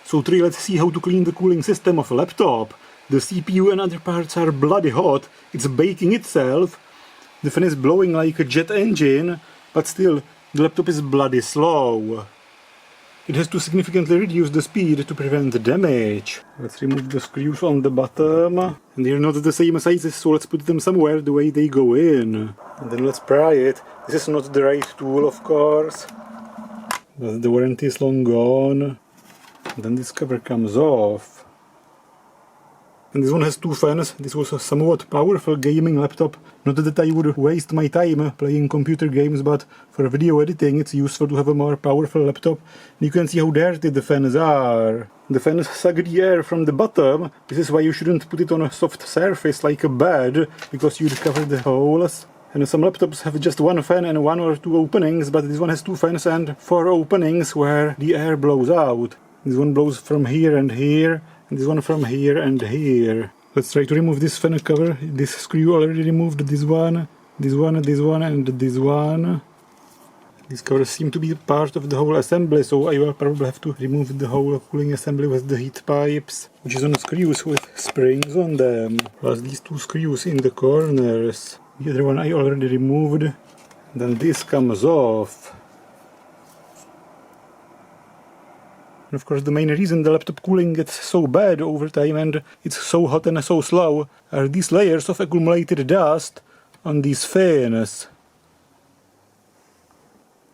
So today let's see how to clean the cooling system of a laptop. The CPU and other parts are bloody hot, it's baking itself. The fan is blowing like a jet engine, but still the laptop is bloody slow. It has to significantly reduce the speed to prevent the damage. Let's remove the screws on the bottom. And they're not the same sizes, so let's put them somewhere the way they go in. And then let's pry it. This is not the right tool, of course. But the warranty is long gone. And then this cover comes off. And this one has two fans. This was a somewhat powerful gaming laptop. Not that I would waste my time playing computer games, but for video editing it's useful to have a more powerful laptop. And you can see how dirty the fans are. The fans suck the air from the bottom. This is why you shouldn't put it on a soft surface like a bed, because you'd cover the holes. And some laptops have just one fan and one or two openings, but this one has two fans and four openings where the air blows out. This one blows from here and here, and this one from here and here. Let's try to remove this fan cover. This screw already removed, this one, this one, this one, and this one. These covers seem to be part of the whole assembly, so I will probably have to remove the whole cooling assembly with the heat pipes, which is on screws with springs on them, plus these two screws in the corners. The other one I already removed. Then this comes off. And of course the main reason the laptop cooling gets so bad over time and it's so hot and so slow are these layers of accumulated dust on these fans.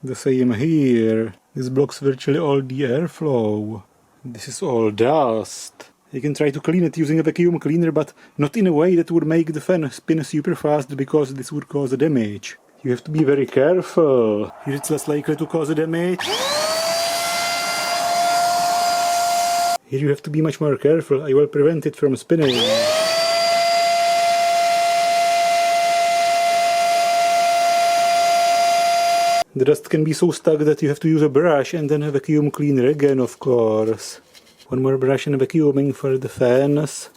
The same here. This blocks virtually all the airflow. This is all dust. You can try to clean it using a vacuum cleaner, but not in a way that would make the fan spin super fast, because this would cause damage. You have to be very careful. Here it's less likely to cause damage. Here you have to be much more careful. I will prevent it from spinning. The dust can be so stuck that you have to use a brush and then a vacuum cleaner again, of course. One more brush and vacuuming for the fans.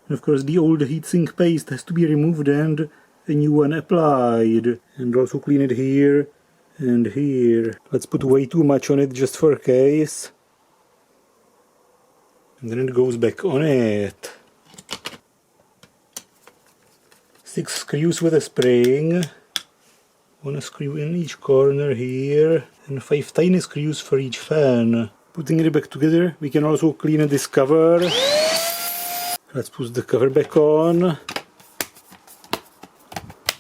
And of course the old heatsink paste has to be removed and a new one applied. And also clean it here and here. Let's put way too much on it just for case. And then it goes back on it. 6 screws with a spring. 1 screw in each corner here. And 5 tiny screws for each fan. Putting it back together, we can also clean this cover. Let's put the cover back on.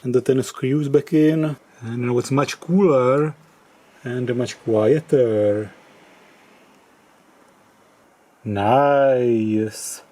And the 10 screws back in. And now it's much cooler and much quieter. Nice.